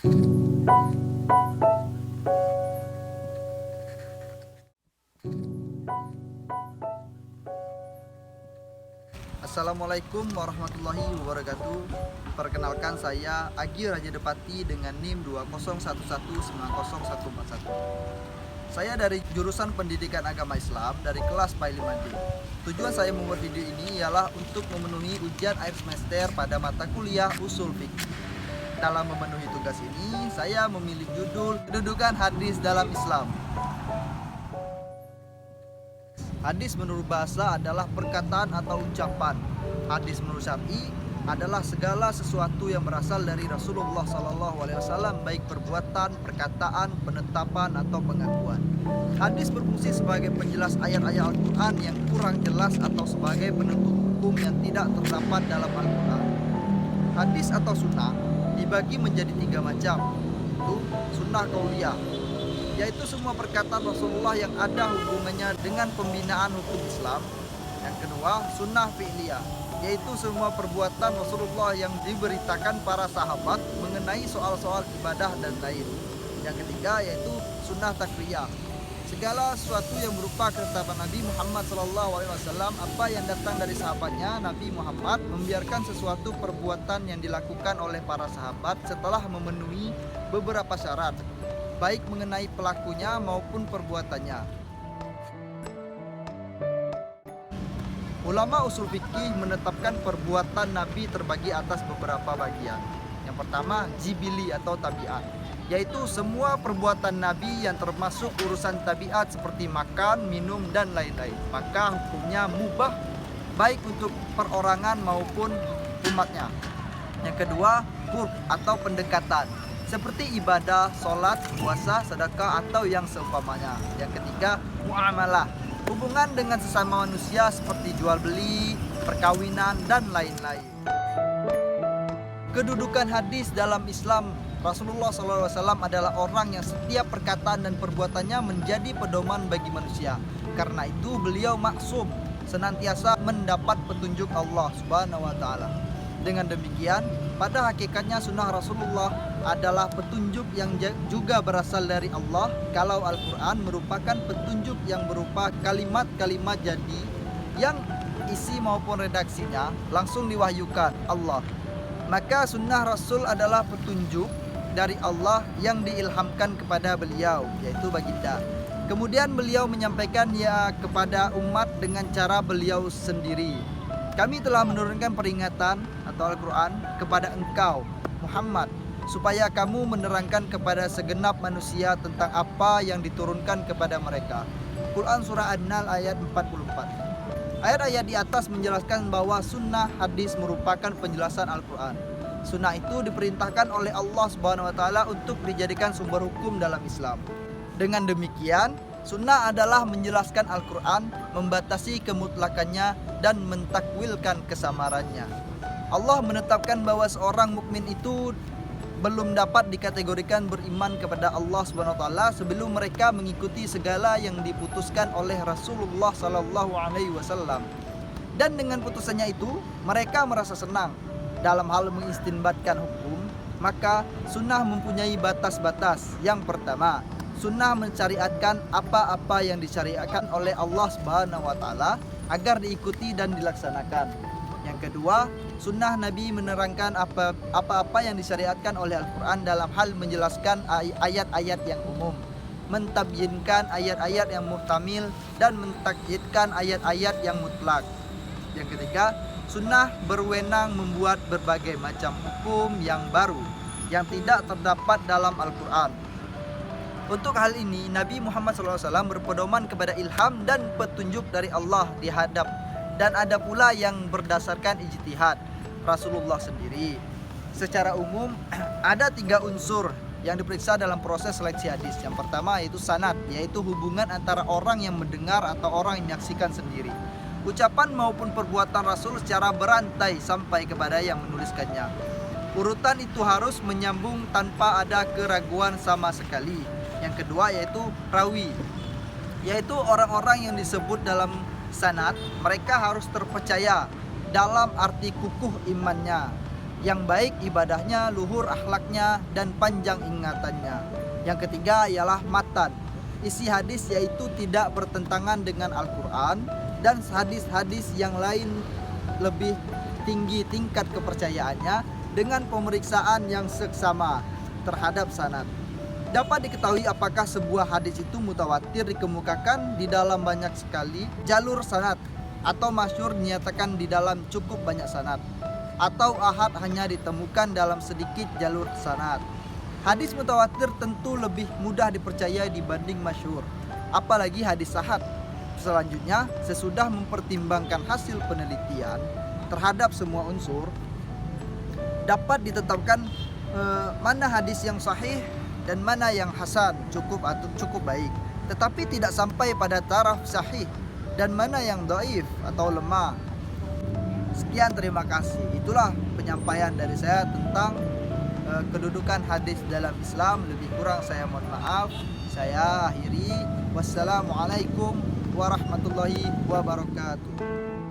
Assalamualaikum warahmatullahi wabarakatuh. Perkenalkan, saya Agi Rajadepati dengan NIM 2011901441. Saya dari jurusan Pendidikan Agama Islam dari kelas PAI 5D. Tujuan saya membuat video ini ialah untuk memenuhi ujian akhir semester pada mata kuliah Ushul Fiqh. Dalam memenuhi tugas ini, saya memilih judul Kedudukan Hadis dalam Islam. Hadis menurut bahasa adalah perkataan atau ucapan. Hadis menurut syar'i adalah segala sesuatu yang berasal dari Rasulullah SAW, baik perbuatan, perkataan, penetapan, atau pengakuan. Hadis berfungsi sebagai penjelas ayat-ayat Al-Quran yang kurang jelas atau sebagai penentu hukum yang tidak terdapat dalam Al-Quran. Hadis atau sunnah dibagi menjadi 3 macam, yaitu sunnah qauliyah, yaitu semua perkataan Rasulullah yang ada hubungannya dengan pembinaan hukum Islam. Yang kedua, sunnah fi'liyah, yaitu semua perbuatan Rasulullah yang diberitakan para sahabat mengenai soal-soal ibadah dan lain. Yang ketiga, yaitu sunnah takriyah, segala sesuatu yang berupa ketetapan Nabi Muhammad SAW, apa yang datang dari sahabatnya. Nabi Muhammad membiarkan sesuatu perbuatan yang dilakukan oleh para sahabat setelah memenuhi beberapa syarat, baik mengenai pelakunya maupun perbuatannya. Ulama usul fikih menetapkan perbuatan Nabi terbagi atas beberapa bagian. Yang pertama, jibili atau tabiat, yaitu semua perbuatan Nabi yang termasuk urusan tabiat seperti makan, minum, dan lain-lain. Maka hukumnya mubah baik untuk perorangan maupun umatnya. Yang kedua, qurb atau pendekatan, seperti ibadah, sholat, puasa, sedekah, atau yang seumpamanya. Yang ketiga, muamalah, hubungan dengan sesama manusia seperti jual beli, perkawinan, dan lain-lain. Kedudukan hadis dalam Islam. Rasulullah SAW adalah orang yang setiap perkataan dan perbuatannya menjadi pedoman bagi manusia. Karena itu beliau maksum, senantiasa mendapat petunjuk Allah Subhanahu wa Ta'ala. Dengan demikian, pada hakikatnya sunnah Rasulullah adalah petunjuk yang juga berasal dari Allah, kalau Al-Quran merupakan petunjuk yang berupa kalimat-kalimat jadi yang isi maupun redaksinya langsung diwahyukan Allah. Maka sunnah Rasul adalah petunjuk dari Allah yang diilhamkan kepada beliau, yaitu baginda. Kemudian beliau menyampaikannya kepada umat dengan cara beliau sendiri. Kami telah menurunkan peringatan atau Al-Quran kepada engkau, Muhammad, supaya kamu menerangkan kepada segenap manusia tentang apa yang diturunkan kepada mereka. Quran Surah An-Nahl ayat 44. Ayat-ayat di atas menjelaskan bahwa sunnah hadis merupakan penjelasan Al-Quran. Sunnah itu diperintahkan oleh Allah Subhanahu wa Ta'ala untuk dijadikan sumber hukum dalam Islam. Dengan demikian, sunnah adalah menjelaskan Al-Quran, membatasi kemutlakannya, dan mentakwilkan kesamarannya. Allah menetapkan bahwa seorang mukmin itu belum dapat dikategorikan beriman kepada Allah Subhanahu wa Ta'ala sebelum mereka mengikuti segala yang diputuskan oleh Rasulullah SAW. Dan dengan putusannya itu, mereka merasa senang. Dalam hal mengistinbatkan hukum, maka sunnah mempunyai batas-batas. Yang pertama, sunnah mensyariatkan apa-apa yang disyariatkan oleh Allah Subhanahu wa Ta'ala agar diikuti dan dilaksanakan. Yang kedua, sunnah Nabi menerangkan apa-apa yang disyariatkan oleh Al-Quran dalam hal menjelaskan ayat-ayat yang umum, mentabyinkan ayat-ayat yang muhtamil, dan mentakyidkan ayat-ayat yang mutlak. Yang ketiga, sunnah berwenang membuat berbagai macam hukum yang baru yang tidak terdapat dalam Al-Quran. Untuk hal ini, Nabi Muhammad SAW berpedoman kepada ilham dan petunjuk dari Allah dihadap, dan ada pula yang berdasarkan ijtihad Rasulullah sendiri. Secara umum, ada 3 unsur yang diperiksa dalam proses seleksi hadis. Yang pertama yaitu sanad, yaitu hubungan antara orang yang mendengar atau orang yang menyaksikan sendiri. Ucapan maupun perbuatan Rasul secara berantai sampai kepada yang menuliskannya. Urutan itu harus menyambung tanpa ada keraguan sama sekali. Yang kedua yaitu rawi, yaitu orang-orang yang disebut dalam sanad, mereka harus terpercaya dalam arti kukuh imannya. Yang baik ibadahnya, luhur akhlaknya, dan panjang ingatannya. Yang ketiga ialah matan. Isi hadis yaitu tidak bertentangan dengan Al-Quran dan hadis-hadis yang lain lebih tinggi tingkat kepercayaannya dengan pemeriksaan yang seksama terhadap sanad. Dapat diketahui apakah sebuah hadis itu mutawatir dikemukakan di dalam banyak sekali jalur sanad, atau masyhur dinyatakan di dalam cukup banyak sanad, atau ahad hanya ditemukan dalam sedikit jalur sanad. Hadis mutawatir tentu lebih mudah dipercaya dibanding masyhur, apalagi hadis ahad. Selanjutnya, sesudah mempertimbangkan hasil penelitian terhadap semua unsur, dapat ditetapkan mana hadis yang sahih dan mana yang hasan, cukup atau cukup baik, tetapi tidak sampai pada taraf sahih, dan mana yang dhaif atau lemah. Sekian, terima kasih. Itulah penyampaian dari saya tentang kedudukan hadis dalam Islam. Lebih kurang saya mohon maaf. Saya akhiri. Wassalamualaikum warahmatullahi wabarakatuh.